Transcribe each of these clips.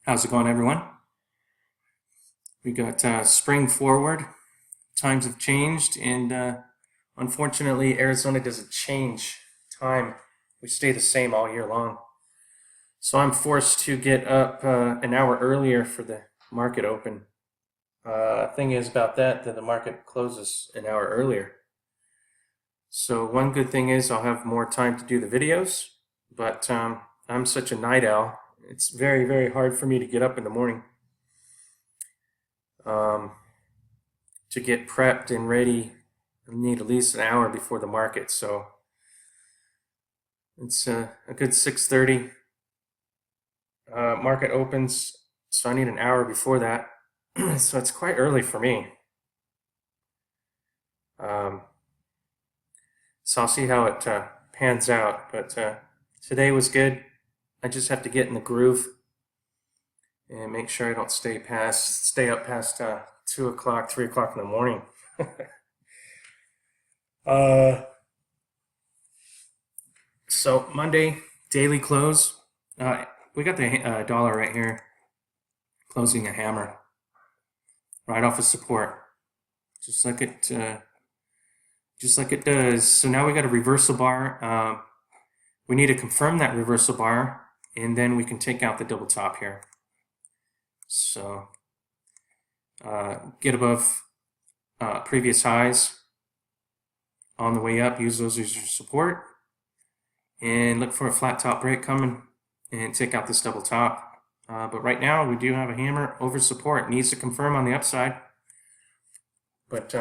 How's it going, everyone? We got spring forward. Times have changed, and unfortunately, Arizona doesn't change time. We stay the same all year long. So I'm forced to get up an hour earlier for the market open. Thing is about that the market closes an hour earlier. So one good thing is I'll have more time to do the videos, but I'm such a night owl. It's very, very hard for me to get up in the morning. Um, to get prepped and ready, I need at least an hour before the market. So it's a good 6:30. Market opens, so I need an hour before that. So it's quite early for me. Um, so I'll see how it pans out. But today was good. I just have to get in the groove and make sure I don't stay up past 2 o'clock, 3 o'clock in the morning. uh, so Monday daily close. We got the dollar right here, closing a hammer right off of support, just like it does. So now we got a reversal bar. We need to confirm that reversal bar, and then we can take out the double top here. So get above previous highs on the way up. Use those as your support, and look for a flat top break coming, and take out this double top. But right now we do have a hammer over support. It needs to confirm on the upside, but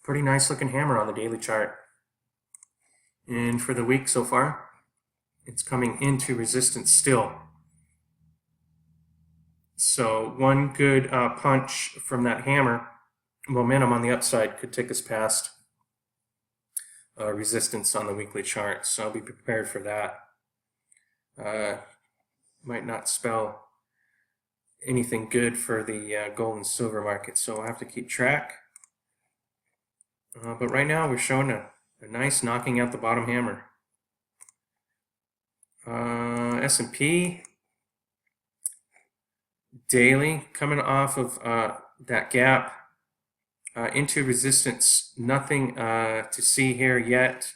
pretty nice looking hammer on the daily chart. And for the week so far, it's coming into resistance still. So one good punch from that hammer, momentum on the upside, could take us past resistance on the weekly chart. So I'll be prepared for that. Might not spell anything good for the gold and silver market, so I'll have to keep track. But right now we're showing a nice knocking out the bottom hammer. S&P daily coming off of that gap into resistance. Nothing to see here yet.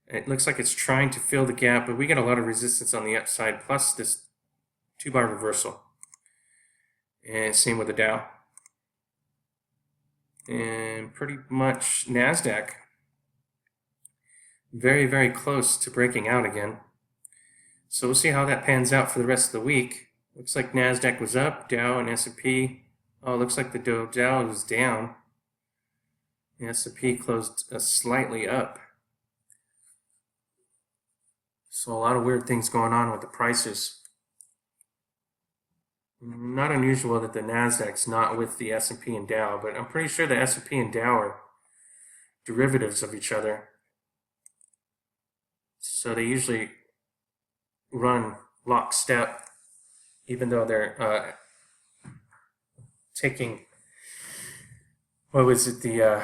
It looks like it's trying to fill the gap, but we got a lot of resistance on the upside, plus this 2-bar reversal. And same with the Dow. And pretty much NASDAQ very, very close to breaking out again. So we'll see how that pans out for the rest of the week. Looks like NASDAQ was up, Dow and S&P. Oh, looks like the Dow was down. The S&P closed slightly up. So a lot of weird things going on with the prices. Not unusual that the NASDAQ's not with the S&P and Dow, but I'm pretty sure the S&P and Dow are derivatives of each other. So they usually run lockstep, even though they're taking, what was it, the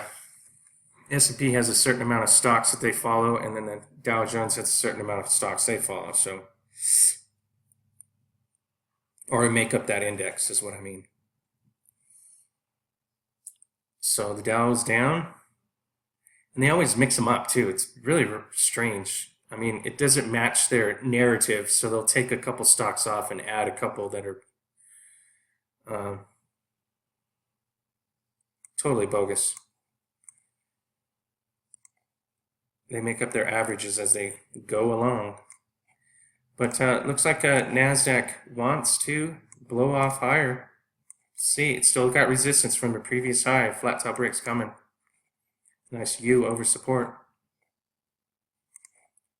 S&P has a certain amount of stocks that they follow, and then the Dow Jones has a certain amount of stocks they follow. So, or make up that index is what I mean. So the Dow is down, and they always mix them up too. It's really strange. I mean, it doesn't match their narrative, so they'll take a couple stocks off and add a couple that are totally bogus. They make up their averages as they go along. But it looks like NASDAQ wants to blow off higher. See, it's still got resistance from the previous high. Flat top break's coming. Nice U over support.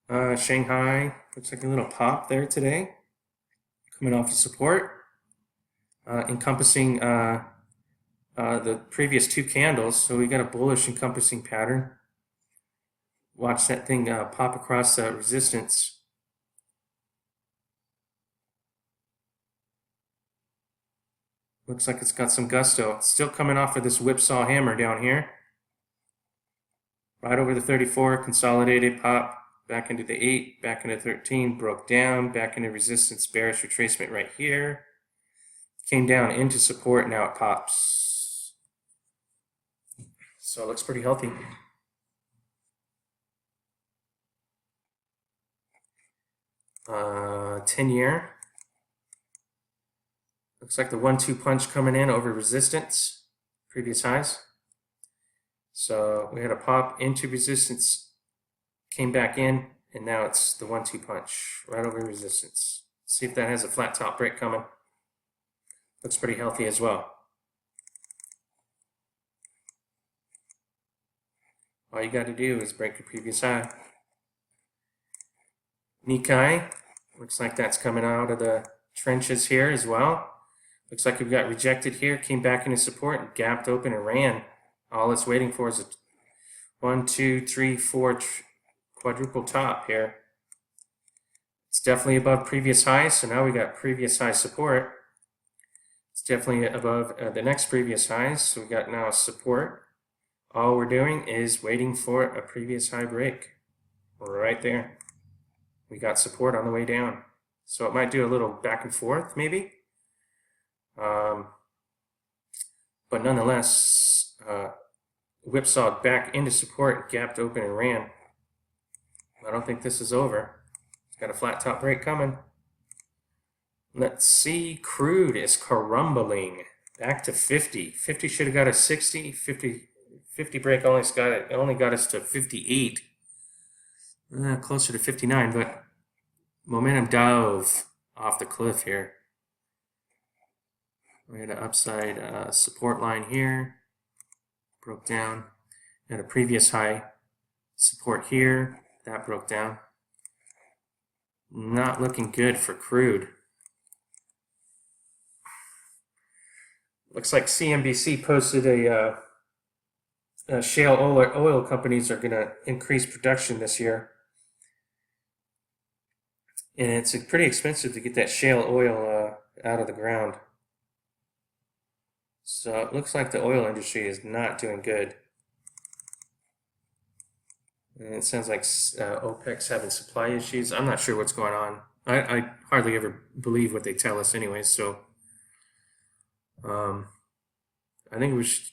Shanghai looks like a little pop there today. Coming off of support. Encompassing the previous two candles. So we got a bullish encompassing pattern. Watch that thing pop across resistance. Looks like it's got some gusto. It's still coming off of this whipsaw hammer down here. Right over the 34, consolidated, pop, back into the 8, back into 13, broke down, back into resistance, bearish retracement right here. came down into support, now it pops. So it looks pretty healthy. 10-year. Looks like the 1-2 punch coming in over resistance, previous highs. So we had a pop into resistance, came back in, and now it's the 1-2 punch right over resistance. See if that has a flat top break coming. Looks pretty healthy as well. All you got to do is break the previous high. Nikkei, looks like that's coming out of the trenches here as well. Looks like we got rejected here, came back into support, and gapped open and ran. All it's waiting for is a 1, 2, 3, 4 quadruple top here. It's definitely above previous highs, so now we got previous high support. It's definitely above the next previous highs, so we got now a support. All we're doing is waiting for a previous high break. We're right there. We got support on the way down. So it might do a little back and forth, maybe. But nonetheless, whipsawed back into support, gapped open and ran. I don't think this is over. It's got a flat top break coming. Let's see, crude is crumbling back to 50. 50 should have got a 60. 50 break only got us to 58. Closer to 59, but momentum dove off the cliff here. We had an upside support line here, broke down. We had a previous high support here, that broke down. Not looking good for crude. Looks like CNBC posted a shale oil companies are going to increase production this year. And it's pretty expensive to get that shale oil out of the ground. So it looks like the oil industry is not doing good. And it sounds like OPEC's having supply issues. I'm not sure what's going on. I hardly ever believe what they tell us anyway, so I think we should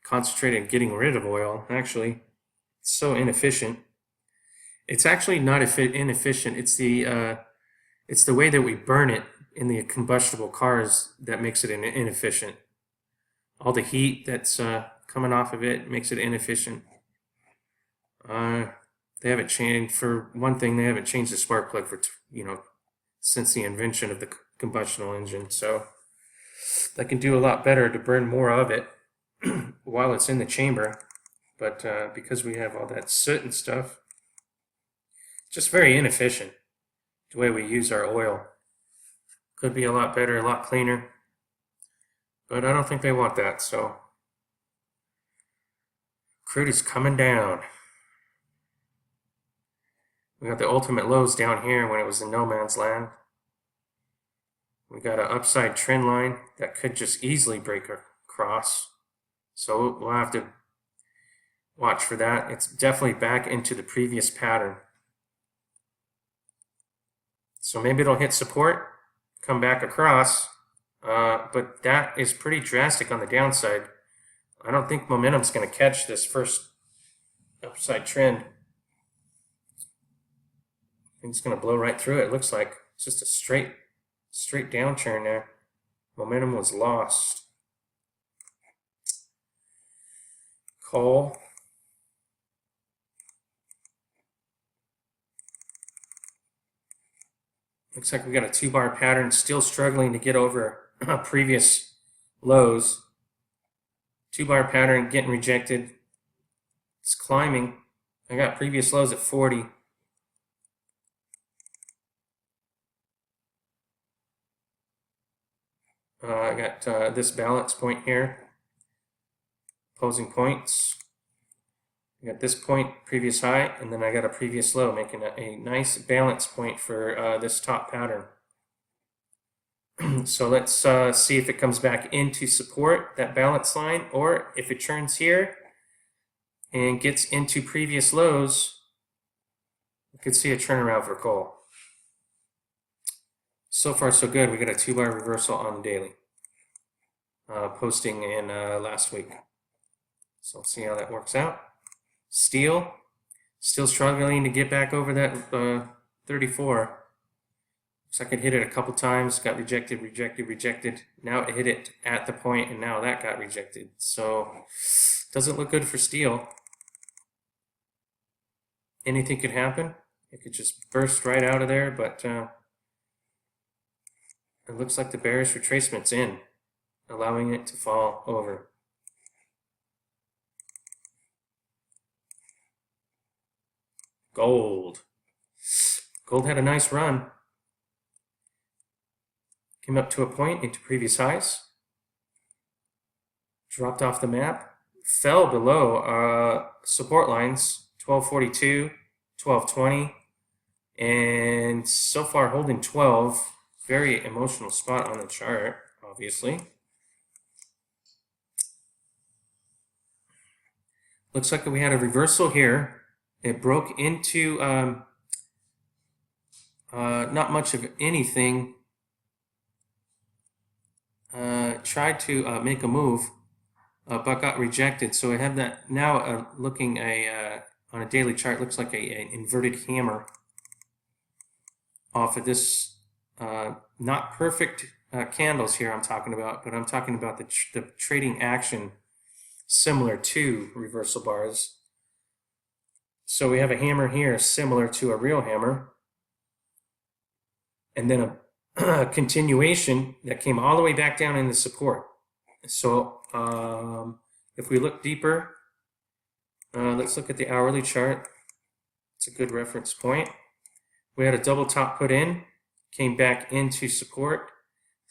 concentrate on getting rid of oil, actually. It's so inefficient. It's actually not inefficient. It's the way that we burn it in the combustible cars that makes it inefficient. All the heat that's coming off of it makes it inefficient. They haven't changed, for one thing, they haven't changed the spark plug for, since the invention of the combustion engine. So they can do a lot better to burn more of it while it's in the chamber. But because we have all that soot and stuff, it's just very inefficient the way we use our oil. Could be a lot better, a lot cleaner. But I don't think they want that, so crude is coming down. We got the ultimate lows down here when it was in no man's land. We got an upside trend line that could just easily break across. So we'll have to watch for that. It's definitely back into the previous pattern. So maybe it'll hit support, come back across, but that is pretty drastic on the downside. I don't think momentum's going to catch this first upside trend. I think it's going to blow right through it. It looks like it's just a straight downturn there. Momentum was lost. Coal. Looks like we got a 2-bar pattern, still struggling to get over previous lows. 2-bar pattern getting rejected. It's climbing. I got previous lows at 40. I got this balance point here. Opposing points. I got this point, previous high, and then I got a previous low, making a nice balance point for this top pattern. So let's see if it comes back into support, that balance line, or if it turns here and gets into previous lows, we could see a turnaround for coal. So far so good. We got a 2-bar reversal on the daily. posting in last week. So we'll see how that works out. Steel, still struggling to get back over that 34. Looks like it hit it a couple times, got rejected, rejected, rejected. Now it hit it at the point, and now that got rejected. So doesn't look good for steel. Anything could happen. It could just burst right out of there, but it looks like the bearish retracement's in, allowing it to fall over. Gold. Gold had a nice run. Came up to a point into previous highs. Dropped off the map. Fell below support lines, 1242, 1220. And so far holding 12. Very emotional spot on the chart, obviously. Looks like we had a reversal here. It broke into not much of anything. Tried to make a move, but got rejected. So I have that now looking on a daily chart. Looks like an inverted hammer off of this. Not perfect candles here I'm talking about, but I'm talking about the trading action similar to reversal bars. So we have a hammer here similar to a real hammer, and then a continuation that came all the way back down into support. So if we look deeper, let's look at the hourly chart. It's a good reference point. We had a double top put in, came back into support,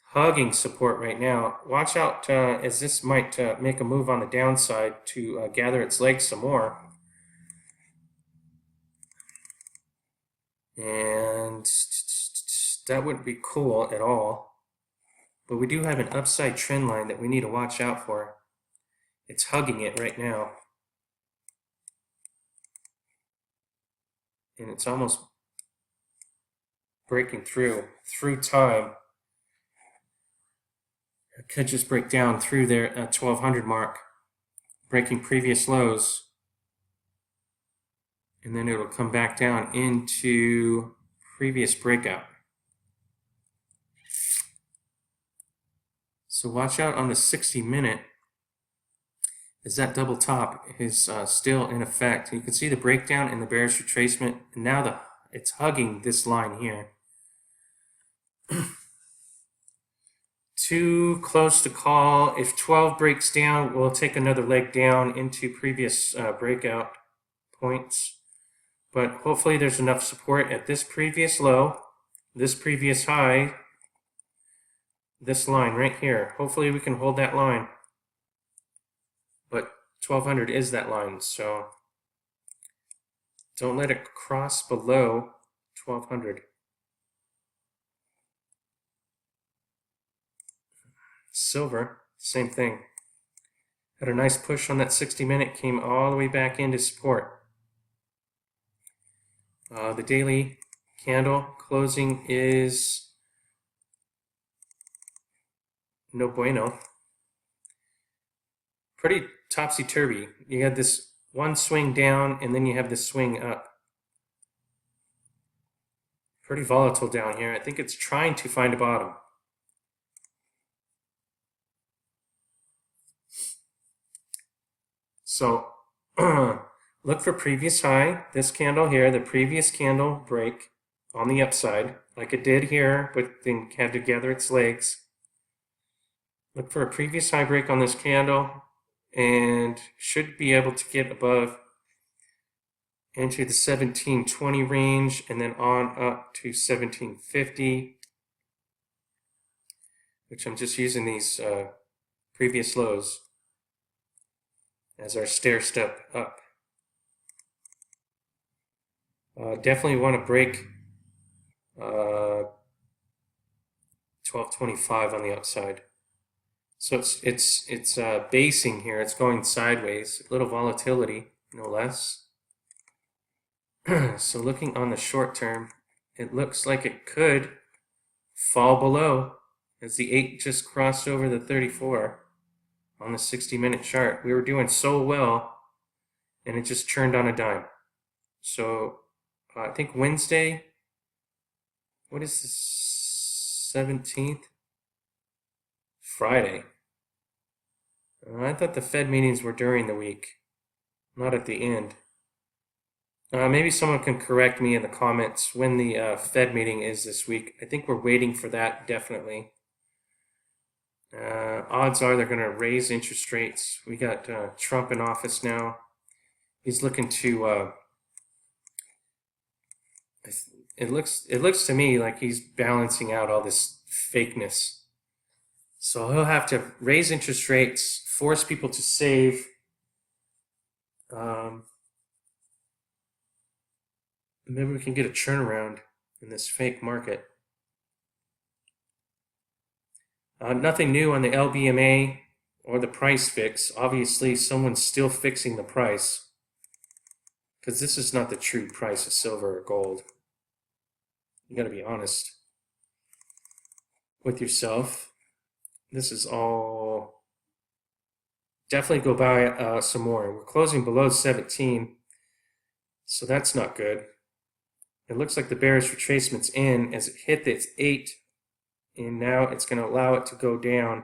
hugging support right now. Watch out as this might make a move on the downside to gather its legs some more. And that wouldn't be cool at all. But we do have an upside trend line that we need to watch out for. It's hugging it right now. And it's almost breaking through time. It could just break down through their 1200 mark, breaking previous lows. And then it'll come back down into previous breakout. So watch out on the 60-minute as that double top is still in effect. You can see the breakdown in the bearish retracement, and now it's hugging this line here. Too close to call. If 12 breaks down, we'll take another leg down into previous breakout points. But hopefully there's enough support at this previous low, this previous high, this line right here. Hopefully we can hold that line. But 1200 is that line, so don't let it cross below 1200. Silver, same thing. Had a nice push on that 60-minute, came all the way back into support. The daily candle closing is no bueno. Pretty topsy-turvy. You had this one swing down, and then you have this swing up. Pretty volatile down here. I think it's trying to find a bottom. So look for previous high, this candle here, the previous candle break on the upside, like it did here, but then had to gather its legs. Look for a previous high break on this candle, and should be able to get above into the 1720 range, and then on up to 1750, which I'm just using these previous lows as our stair step up. Definitely want to break 1225 on the upside. So it's basing here. It's going sideways. A little volatility, no less. So looking on the short term, it looks like it could fall below as the 8 just crossed over the 34. on the 60-minute chart. We were doing so well, and it just turned on a dime. So I think Wednesday, what is this, 17th? Friday. I thought the Fed meetings were during the week, not at the end. Maybe someone can correct me in the comments when the Fed meeting is this week. I think we're waiting for that, definitely. Odds are they're going to raise interest rates. We got Trump in office now. He's looking to. It looks to me like he's balancing out all this fakeness. So he'll have to raise interest rates, force people to save. Maybe we can get a turnaround in this fake market. Nothing new on the LBMA or the price fix. Obviously, someone's still fixing the price because this is not the true price of silver or gold. You got to be honest with yourself. This is all. Definitely go buy some more. We're closing below 17, so that's not good. It looks like the bearish retracement's in as it hit its 8, and now it's going to allow it to go down.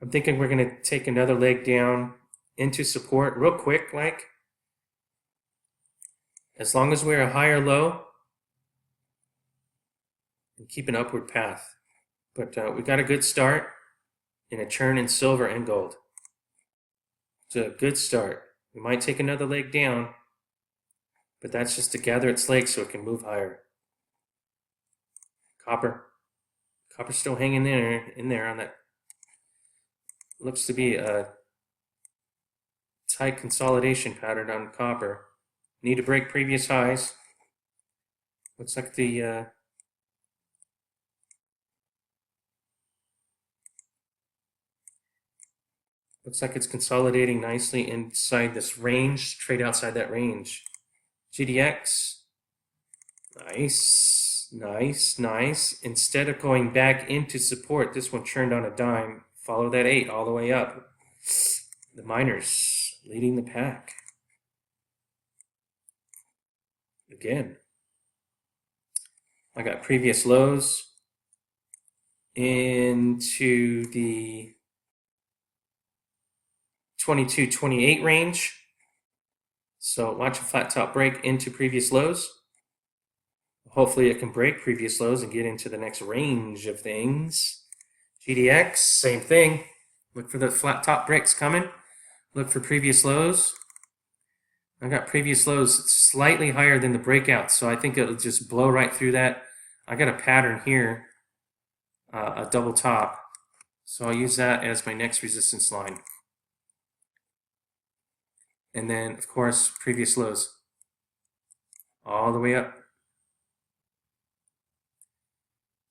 I'm thinking we're going to take another leg down into support real quick, like. As long as we're a higher low and keep an upward path. But we got a good start in a turn in silver and gold. It's a good start. We might take another leg down, but that's just to gather its legs so it can move higher. Copper's still hanging in there on that. Looks to be a tight consolidation pattern on copper. Need to break previous highs. Looks like the looks like it's consolidating nicely inside this range. Trade outside that range. GDX. Nice, nice, nice. Instead of going back into support, this one turned on a dime. Follow that 8 all the way up. The miners leading the pack. Again, I got previous lows into the 22-28 range. So watch a flat top break into previous lows. Hopefully it can break previous lows and get into the next range of things. GDX, same thing. Look for the flat top breaks coming. Look for previous lows. I got previous lows slightly higher than the breakout, so I think it'll just blow right through that. I got a pattern here, a double top, so I'll use that as my next resistance line. And then, of course, previous lows all the way up.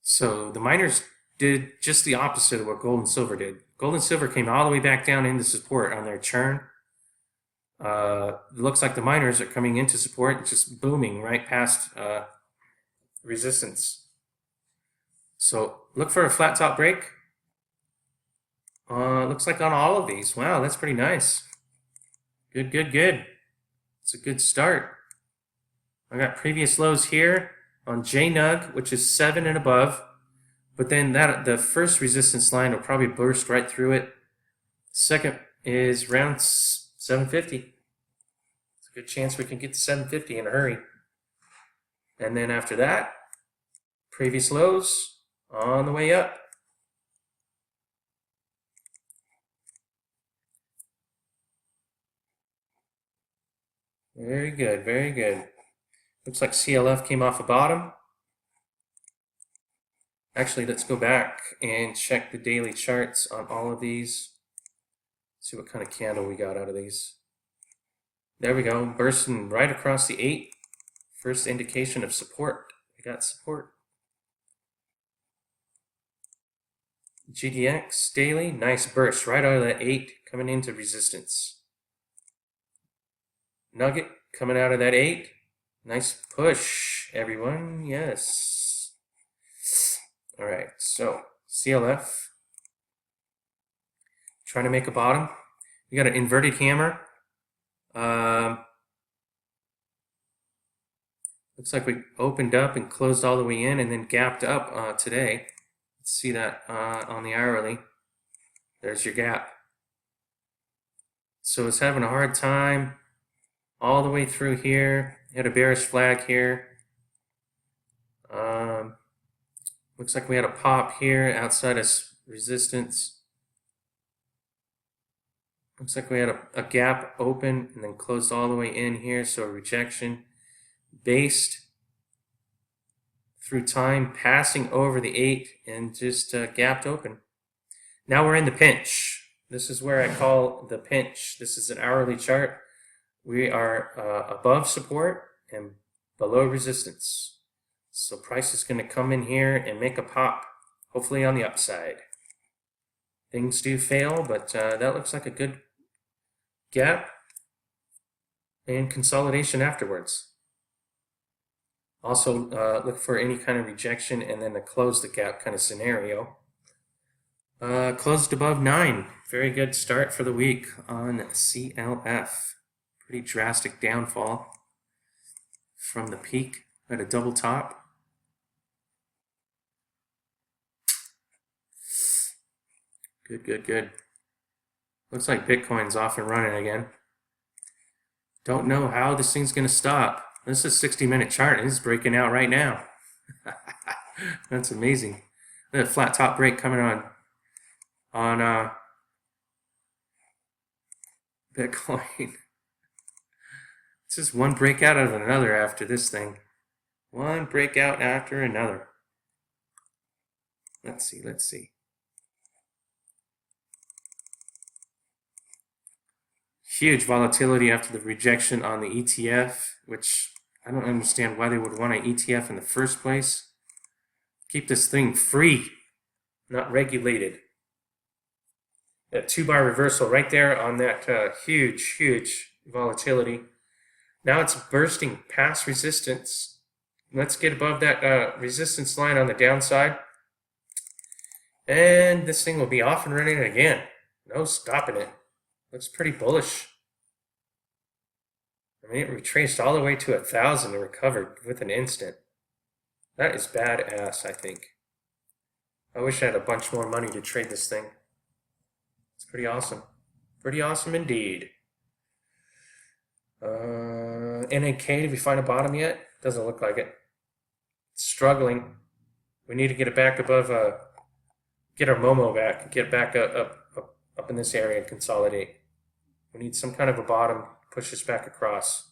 So the miners did just the opposite of what gold and silver did. Gold and silver came all the way back down into support on their turn. It looks like the miners are coming into support, just booming right past resistance. So look for a flat top break. Looks like on all of these. Wow, that's pretty nice. Good, good, good. It's a good start. I got previous lows here on JNUG, which is 7 and above. But then the first resistance line will probably burst right through it. Second is around 750. It's a good chance we can get to 750 in a hurry. And then after that, previous lows on the way up. Very good, very good. Looks like CLF came off a bottom. Actually, let's go back and check the daily charts on all of these. See what kind of candle we got out of these. There we go, bursting right across the 8. First indication of support. We got support. GDX daily, nice burst right out of that 8, coming into resistance. Nugget coming out of that 8. Nice push, everyone. Yes. All right, so CLF trying to make a bottom. We got an inverted hammer. Looks like we opened up and closed all the way in and then gapped up today. Let's see that on the hourly. There's your gap. So it's having a hard time all the way through here. Had a bearish flag here. Looks like we had a pop here outside of resistance. Looks like we had a gap open and then closed all the way in here, so a rejection. Based through time, passing over the 8 and just gapped open. Now we're in the pinch. This is where I call the pinch. This is an hourly chart. We are above support and below resistance. So price is going to come in here and make a pop, hopefully on the upside. Things do fail, but that looks like a good gap and consolidation afterwards. Also look for any kind of rejection and then a close the gap kind of scenario. Closed above 9. Very good start for the week on CLF. Pretty drastic downfall from the peak. At a double top. Good, good, good. Looks like Bitcoin's off and running again. Don't know how this thing's going to stop. This is a 60-minute chart, and it's breaking out right now. That's amazing. The flat top break coming on Bitcoin. It's just one breakout out of another after this thing. One breakout after another. Let's see, let's see. Huge volatility after the rejection on the ETF, which I don't understand why they would want an ETF in the first place. Keep this thing free, not regulated. That 2-bar reversal right there on that huge, huge volatility. Now it's bursting past resistance. Let's get above that resistance line on the downside. And this thing will be off and running again. No stopping it. Looks pretty bullish. I mean, it retraced all the way to 1,000 and recovered with an instant. That is badass, I think. I wish I had a bunch more money to trade this thing. It's pretty awesome. Pretty awesome indeed. NAK, did we find a bottom yet? Doesn't look like it. It's struggling. We need to get it back above, get our Momo back, get back up in this area and consolidate. We need some kind of a bottom, push us back across.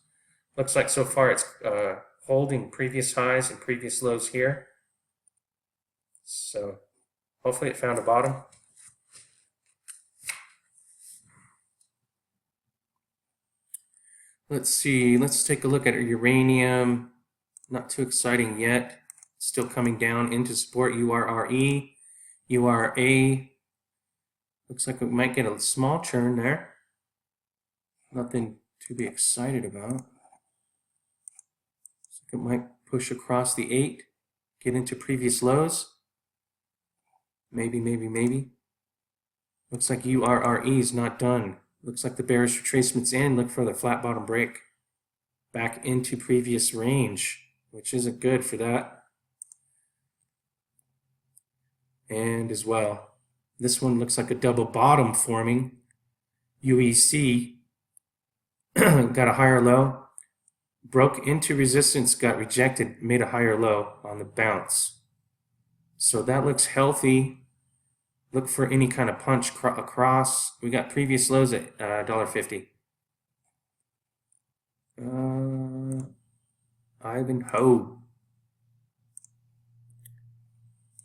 Looks like so far it's holding previous highs and previous lows here. So hopefully it found a bottom. Let's see, let's take a look at uranium. Not too exciting yet. Still coming down into support, URRE, URA. Looks like we might get a small churn there. Nothing to be excited about. Looks like it might push across the 8, get into previous lows. Maybe, maybe, maybe. Looks like URRE is not done. Looks like the bearish retracement's in. Look for the flat bottom break. Back into previous range, which isn't good for that. And as well, this one looks like a double bottom forming. UEC got a higher low, broke into resistance, got rejected, made a higher low on the bounce. So that looks healthy. Look for any kind of punch across. We got previous lows at $1.50. Ivanhoe.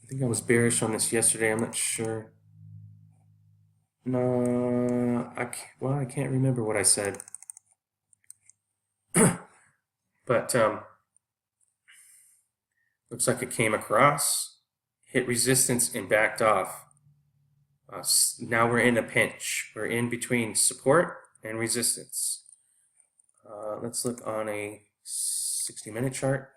I think I was bearish on this yesterday. I'm not sure. No, I can't remember what I said. But looks like it came across, hit resistance, and backed off. Now we're in a pinch. We're in between support and resistance. Let's look on a 60-minute chart.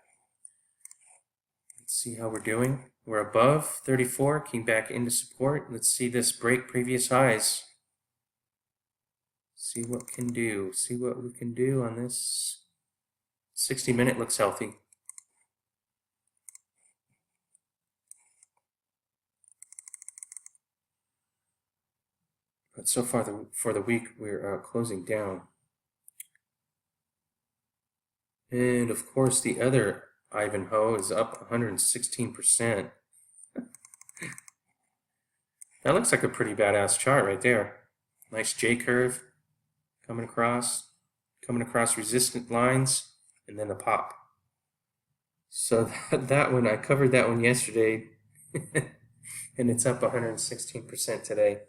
Let's see how we're doing. We're above 34, came back into support. Let's see this break previous highs. See what can do. See what we can do on this. 60-minute looks healthy. But so far for the week, we're closing down. And of course, the other Ivanhoe is up 116%. That looks like a pretty badass chart right there. Nice J curve coming across resistant lines, and then a pop. So that one, I covered that one yesterday, and it's up 116% today.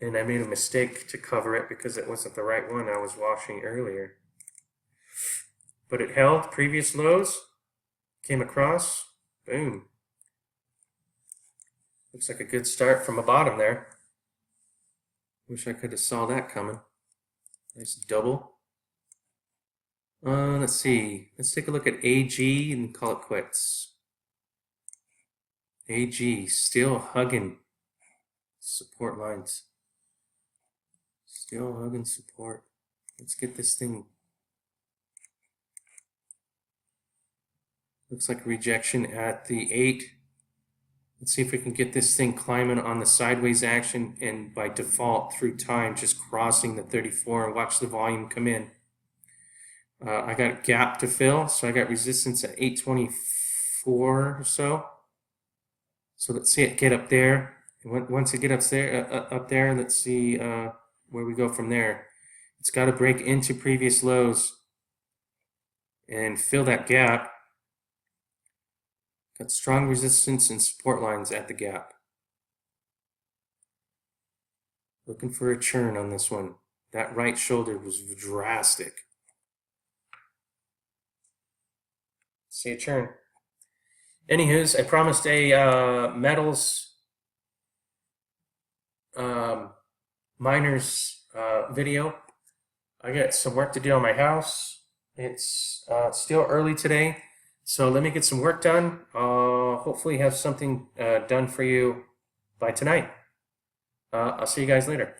And I made a mistake to cover it because it wasn't the right one I was washing earlier. But it held previous lows, came across, boom. Looks like a good start from a bottom there. Wish I could have saw that coming. Nice double. Let's see. Let's take a look at AG and call it quits. AG still hugging support lines. Still hugging support. Let's get this thing. Looks like rejection at the 8. Let's see if we can get this thing climbing on the sideways action and by default through time just crossing the 34 and watch the volume come in. I got a gap to fill, so I got resistance at 824 or so. So let's see it get up there. And once it gets up there, let's see where we go from there. It's got to break into previous lows and fill that gap. Got strong resistance and support lines at the gap. Looking for a churn on this one. That right shoulder was drastic. See a churn. Anywho's, I promised a metals miners video. I got some work to do on my house. It's still early today, so let me get some work done. Hopefully have something done for you by tonight. I'll see you guys later.